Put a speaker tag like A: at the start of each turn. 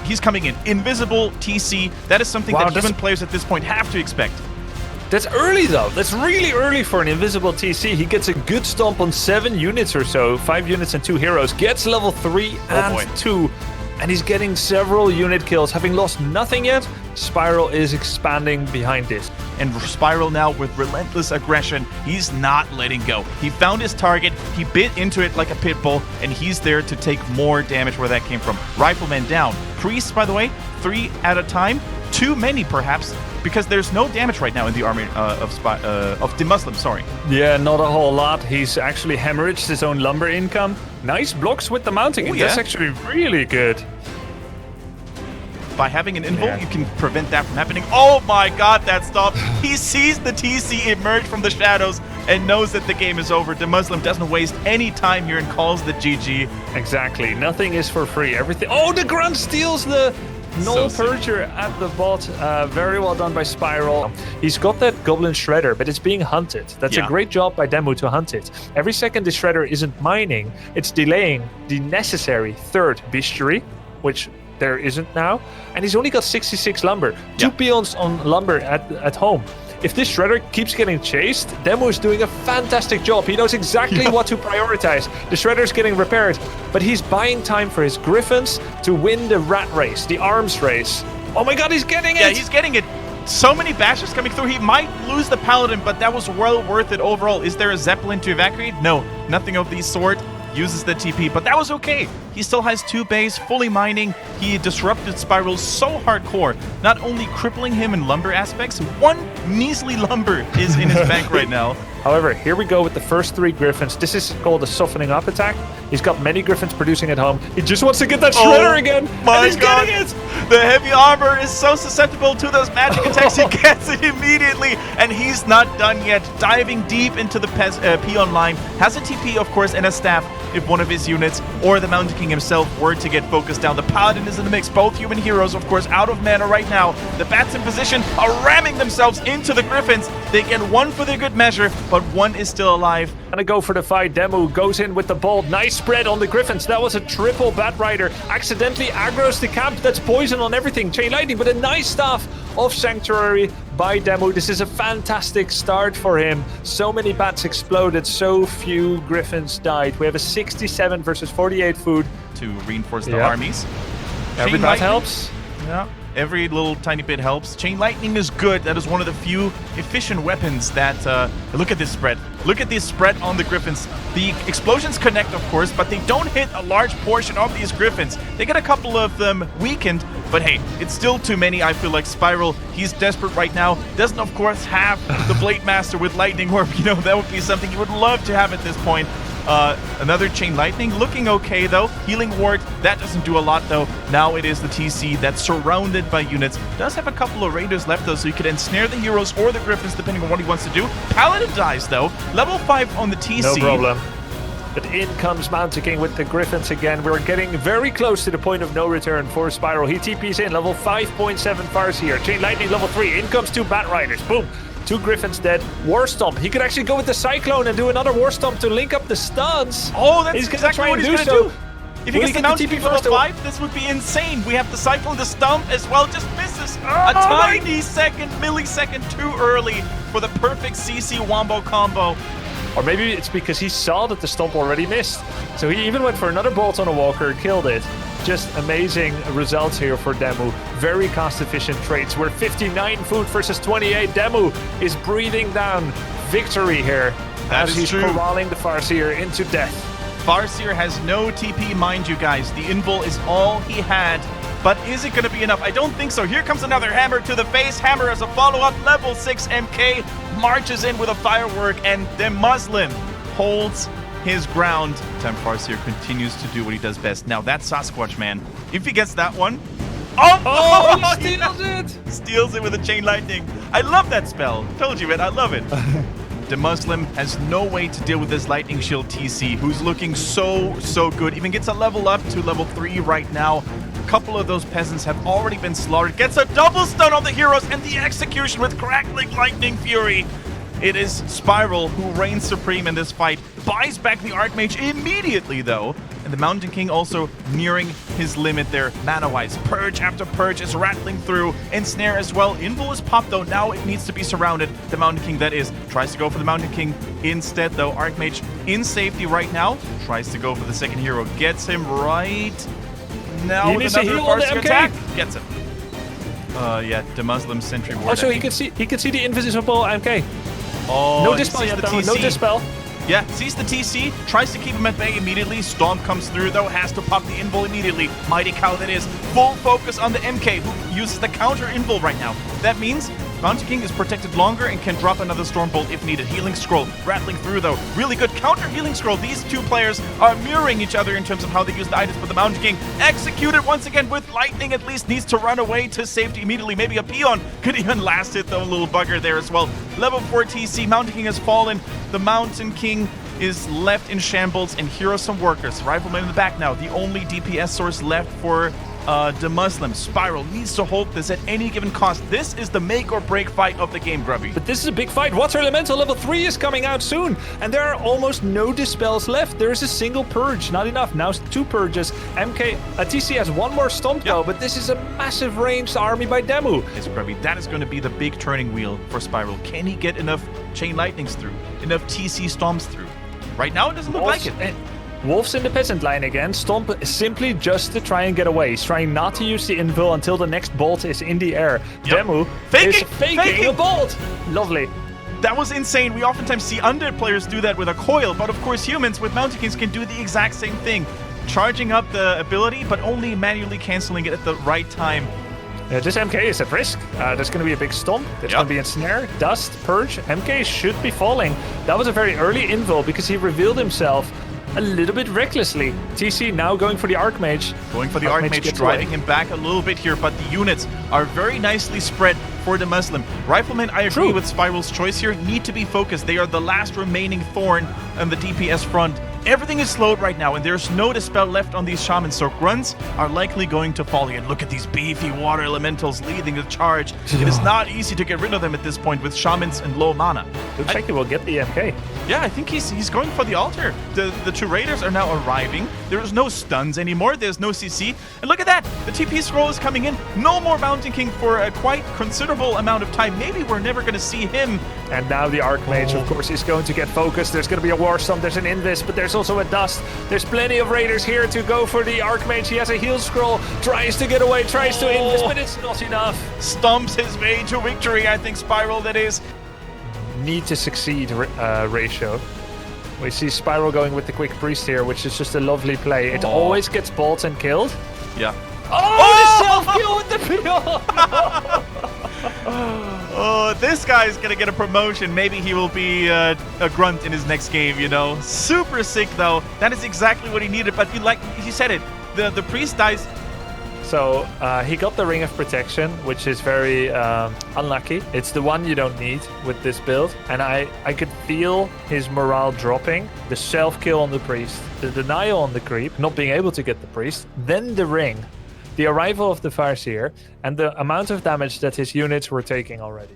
A: he's coming in. Invisible TC, that is something that human players at this point have to expect.
B: That's early though. That's really early for an invisible TC. He gets a good stomp on 7 units or so. 5 units and 2 heroes. Gets level 3 and 2. And he's getting several unit kills. Having lost nothing yet, Spiral is expanding behind this.
A: And Spiral now with relentless aggression, he's not letting go. He found his target, he bit into it like a pit bull, and he's there to take more damage where that came from. Rifleman down. Priests, by the way, 3 at a time. Too many, perhaps, because there's no damage right now in the army of DeMusliM, sorry.
B: Yeah, not a whole lot. He's actually hemorrhaged his own lumber income. Nice blocks with the mounting.
A: Ooh, yeah.
B: That's actually really good.
A: By having an invul, you can prevent that from happening. Oh my god, that stop. He sees the TC emerge from the shadows and knows that the game is over. DeMusliM doesn't waste any time here and calls the GG.
B: Exactly. Nothing is for free. Everything. Oh, the grunt steals the Null Purger at the bot. Very well done by Spiral. He's got that Goblin Shredder, but it's being hunted. That's a great job by Demu to hunt it. Every second the Shredder isn't mining, it's delaying the necessary 3rd bestiary, which there isn't now. And he's only got 66 lumber. 2 peons on lumber at home. If this Shredder keeps getting chased, Demu is doing a fantastic job. He knows exactly what to prioritize. The Shredder's getting repaired, but he's buying time for his Griffins to win the rat race, the arms race. Oh my god, he's getting it!
A: Yeah, he's getting it. So many bashes coming through. He might lose the Paladin, but that was well worth it overall. Is there a Zeppelin to evacuate? No, nothing of the sort. Uses the TP, but that was okay. He still has 2 bays, fully mining. He disrupted Spiral so hardcore, not only crippling him in lumber aspects, 1 measly lumber is in his bank right now.
B: However, here we go with the first 3 Griffins. This is called a softening up attack. He's got many Griffins producing at home. He just wants to get that Shredder again, and he's getting it!
A: The heavy armor is so susceptible to those magic attacks. He gets it immediately, and he's not done yet. Diving deep into the peon line. Has a TP, of course, and a staff if one of his units or the Mountain King himself were to get focused down. The Paladin is in the mix. Both human heroes, of course, out of mana right now. The bats in position are ramming themselves into the Griffins. They get 1 for their good measure, but 1 is still alive.
B: Gonna go for the fight. Demu goes in with the bolt. Nice spread on the Griffins. That was a triple Bat Rider. Accidentally aggroes the camp. That's poison on everything. Chain Lightning, but a nice staff of Sanctuary by Demu. This is a fantastic start for him. So many bats exploded. So few Griffins died. We have a 67 versus 48 food.
A: To reinforce the armies.
B: Every bat helps.
A: Yeah. Every little tiny bit helps. Chain Lightning is good. That is one of the few efficient weapons that... look at this spread. Look at this spread on the Griffins. The explosions connect, of course, but they don't hit a large portion of these Griffins. They get a couple of them weakened, but hey, it's still too many. I feel like Spiral, he's desperate right now. Doesn't, of course, have the Blade Master with Lightning Orb. You know, that would be something you would love to have at this point. Another Chain Lightning, looking okay though. Healing Ward, that doesn't do a lot though. Now it is the TC that's surrounded by units. Does have a couple of Raiders left though, so you could ensnare the heroes or the Griffins depending on what he wants to do. Paladin dies though. Level 5 on the TC.
B: No problem. But in comes Mountain King with the Griffins again. We're getting very close to the point of no return for Spiral. He TPs in, level 5.7 Farseer. Chain Lightning, level 3. In comes 2 Bat Riders. Boom. 2 Griffins dead. War Stomp. He could actually go with the Cyclone and do another War Stomp to link up the stuns.
A: Oh, that's exactly what he's going to do. If he gets the Mountain King level 5, this would be insane. We have the Cyclone, the Stomp as well. Just misses a tiny millisecond too early for the perfect CC Wombo combo.
B: Or maybe it's because he saw that the Stomp already missed. So he even went for another bolt on a Walker, killed it. Just amazing results here for Demu. Very cost-efficient trades. We're 59 food versus 28. Demu is breathing down victory here as he's corralling the Farseer into death.
A: Farseer has no TP, mind you guys. The invul is all he had. But is it going to be enough? I don't think so. Here comes another hammer to the face. Hammer as a follow-up. Level 6 MK marches in with a firework, and DeMusliM holds his ground. Time Farseer continues to do what he does best. Now that Sasquatch man, if he gets that one,
B: he steals it!
A: Steals it with a Chain Lightning. I love that spell. Told you, man, I love it. DeMusliM has no way to deal with this Lightning Shield TC, who's looking so good. Even gets a level up to level 3 right now. A couple of those peasants have already been slaughtered. Gets a double stun on the heroes and the execution with Crackling Lightning Fury. It is Spiral who reigns supreme in this fight. Buys back the Archmage immediately, though. And the Mountain King also nearing his limit there, mana-wise. Purge after Purge is rattling through. Ensnare as well. Invul is popped, though. Now it needs to be surrounded. The Mountain King, that is. Tries to go for the Mountain King instead, though. Archmage in safety right now. Tries to go for the second hero. Gets him right now with another Farseer attack. Gets him. Yeah, DeMusliM Sentry Ward.
B: Also, he can see the invisible MK.
A: Oh,
B: no dispel yet, though. No dispel.
A: Yeah, sees the TC, tries to keep him at bay immediately. Storm comes through, though, has to pop the invul immediately. Mighty Cow, that is. Full focus on the MK, who uses the counter invul right now. That means Mountain King is protected longer and can drop another Stormbolt if needed. Healing Scroll rattling through, though. Really good counter Healing Scroll. These two players are mirroring each other in terms of how they use the items, but the Mountain King executed once again with lightning. At least needs to run away to safety immediately. Maybe a Peon could even last it, though. A little bugger there as well. Level 4 TC. Mountain King has fallen. The Mountain King is left in shambles, and Heroes some workers. Rifleman in the back now. The only DPS source left for DeMusliM. Spiral needs to hold this at any given cost. This is the make or break fight of the game, Grubby.
B: But this is a big fight. Water Elemental level 3 is coming out soon, and there are almost no dispels left. There is a single purge, not enough. Now 2 purges. TC has 1 more stomp though, but this is a massive ranged army by Demu.
A: Yes, Grubby, that is going to be the big turning wheel for Spiral. Can he get enough Chain Lightnings through? Enough TC Stomps through? Right now, it doesn't look like it.
B: Wolf's in the peasant line again. Stomp simply just to try and get away. He's trying not to use the invul until the next bolt is in the air.
A: Yep.
B: Demu is faking a bolt. Lovely.
A: That was insane. We oftentimes see undead players do that with a coil, but of course humans with Mountain Kings can do the exact same thing. Charging up the ability, but only manually canceling it at the right time.
B: This MK is at risk. There's going to be a big stomp. There's going to be Ensnare, Dust, Purge. MK should be falling. That was a very early invul because he revealed himself a little bit recklessly. TC now going for the Archmage.
A: Going for the Archmage, driving him back a little bit here, but the units are very nicely spread for DeMusliM. Riflemen, I agree with Spiral's choice here, need to be focused. They are the last remaining thorn on the DPS front. Everything is slowed right now, and there's no dispel left on these shamans, so grunts are likely going to fall again. Look at these beefy water elementals leading the charge. It is not easy to get rid of them at this point with shamans and low mana.
B: Looks like he will get the MK.
A: Yeah, I think he's going for the altar. The 2 raiders are now arriving. There's no stuns anymore. There's no CC. And look at that. The TP scroll is coming in. No more Mountain King for a quite considerable amount of time. Maybe we're never going to see him.
B: And now the Archmage, of course, is going to get focused. There's going to be a War Storm. There's an Invis, but there's also a Dust. There's plenty of raiders here to go for the Archmage. He has a heal scroll. Tries to get away. Tries to Invis, but it's not enough.
A: Stomps his way to victory, I think, Spiral, that is.
B: Need to succeed ratio. We see Spiral going with the quick priest here, which is just a lovely play. It always gets bolts and killed.
A: Yeah.
B: Oh, the self-kill with the Peon!
A: Oh, this guy's gonna get a promotion. Maybe he will be a grunt in his next game, you know. Super sick, though. That is exactly what he needed, but he said it. The priest dies.
B: So he got the Ring of Protection, which is very unlucky. It's the one you don't need with this build. And I could feel his morale dropping. The self-kill on the priest, the denial on the creep, not being able to get the priest, then the ring, the arrival of the Farseer, and the amount of damage that his units were taking already.